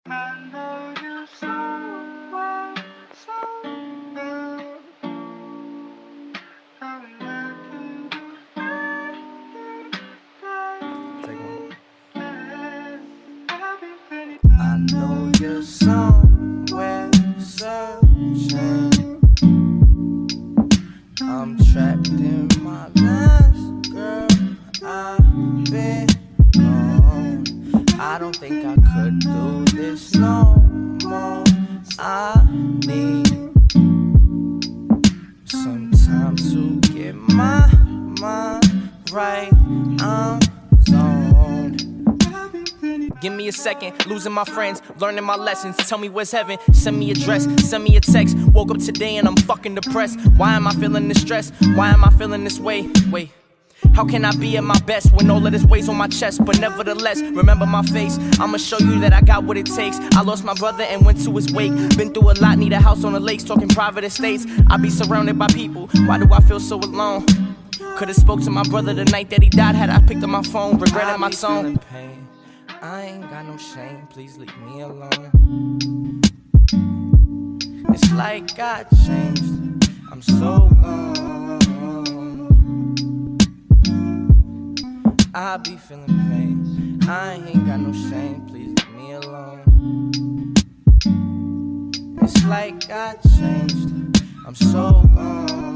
I know you so well, so well. I'm looking to find Take one. I've been pretty. I know you're somewhere searching. I'm trapped in my lines, girl. I've been gone. I don't think I could do this no more. I need some time to get my mind right. I'm zoned. Give me a second, losing my friends, learning my lessons. Tell me where's heaven, send me a dress, send me a text. Woke up today and I'm fucking depressed. Why am I feeling this stress? Why am I feeling this way? Wait, how can I be at my best when all of this weighs on my chest? But nevertheless, remember my face. I'ma show you that I got what it takes. I lost my brother and went to his wake. Been through a lot, need a house on the lakes, talking private estates. I be surrounded by people, why do I feel so alone? Could've spoke to my brother the night that he died. Had I picked up my phone, regretted my tone. I ain't got no shame, please leave me alone. It's like I changed, I'm so gone. I be feeling pain, I ain't got no shame, please leave me alone. It's like I changed, I'm so gone.